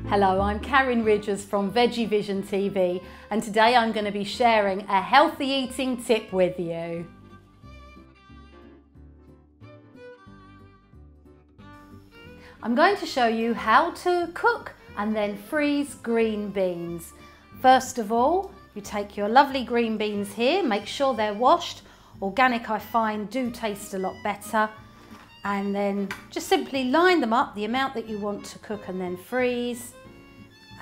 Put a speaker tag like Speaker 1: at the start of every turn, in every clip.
Speaker 1: Hello, I'm Karen Ridgers from Veggie Vision TV, and today I'm going to be sharing a healthy eating tip with you. I'm going to show you how to cook and then freeze green beans. First of all, you take your lovely green beans here, make sure they're washed. Organic, I find, do taste a lot better. And then just simply line them up, the amount that you want to cook and then freeze.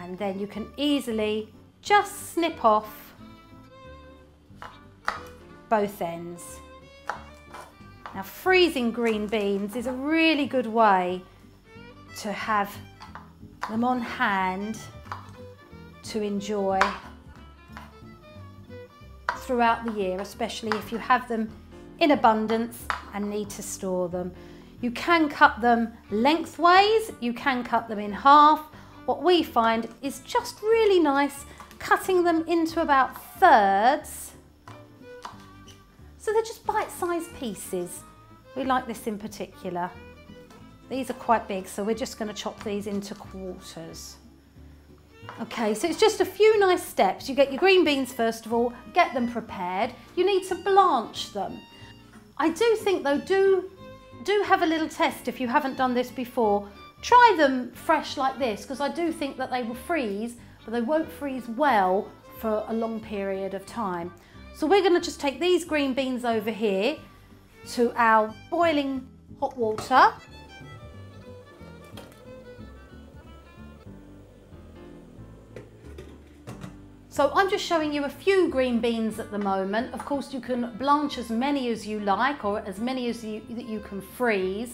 Speaker 1: And then you can easily just snip off both ends. Now, freezing green beans is a really good way to have them on hand to enjoy throughout the year, especially if you have them in abundance and need to store them. You can cut them lengthways, you can cut them in half. What we find is just really nice cutting them into about thirds. So they're just bite-sized pieces. We like this in particular. These are quite big, so we're just going to chop these into quarters. Okay, so it's just a few nice steps. You get your green beans first of all, get them prepared. You need to blanch them. I do think though, do have a little test if you haven't done this before. Try them fresh like this, because I do think that they will freeze, but they won't freeze well for a long period of time. So we're going to just take these green beans over here to our boiling hot water. So I'm just showing you a few green beans at the moment. Of course, you can blanch as many as you like, or as many as that you can freeze.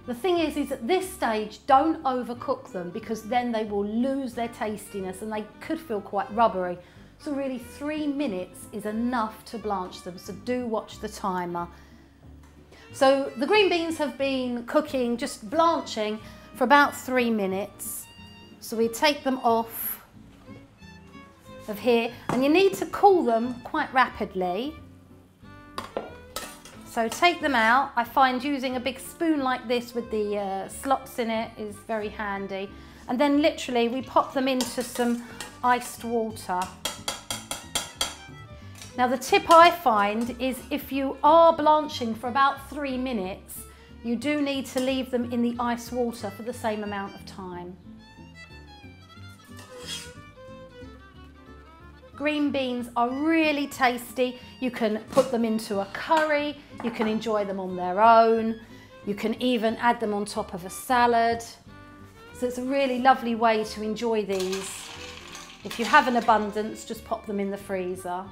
Speaker 1: The thing is at this stage, don't overcook them, because then they will lose their tastiness and they could feel quite rubbery. So really 3 minutes is enough to blanch them, so do watch the timer. So the green beans have been cooking, just blanching for about 3 minutes. So we take them off of here, and you need to cool them quite rapidly. So take them out. I find using a big spoon like this with the slots in it is very handy. And then literally we pop them into some iced water. Now the tip I find is if you are blanching for about 3 minutes, you do need to leave them in the ice water for the same amount of time. Green beans are really tasty. You can put them into a curry, you can enjoy them on their own, you can even add them on top of a salad. So it's a really lovely way to enjoy these. If you have an abundance, just pop them in the freezer.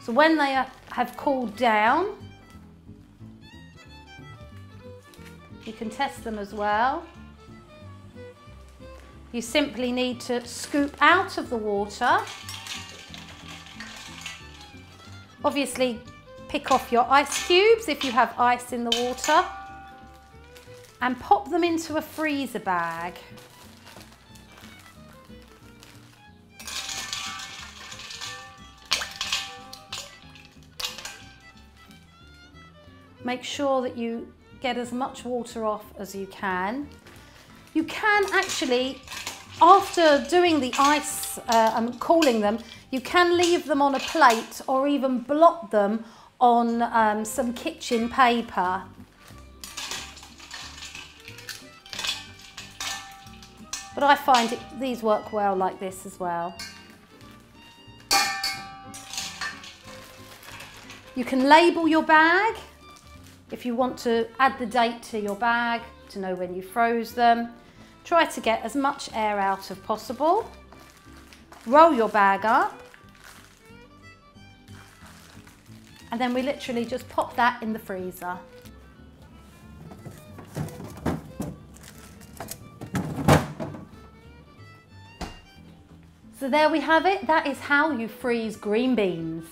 Speaker 1: So when they have cooled down, you can test them as well. You simply need to scoop out of the water. Obviously, pick off your ice cubes if you have ice in the water, and pop them into a freezer bag. Make sure that you get as much water off as you can. You can actually, after doing the ice and cooling them, you can leave them on a plate or even blot them on some kitchen paper. But I find these work well like this as well. You can label your bag if you want to add the date to your bag to know when you froze them. Try to get as much air out as possible. Roll your bag up. And then we literally just pop that in the freezer. So there we have it. That is how you freeze green beans.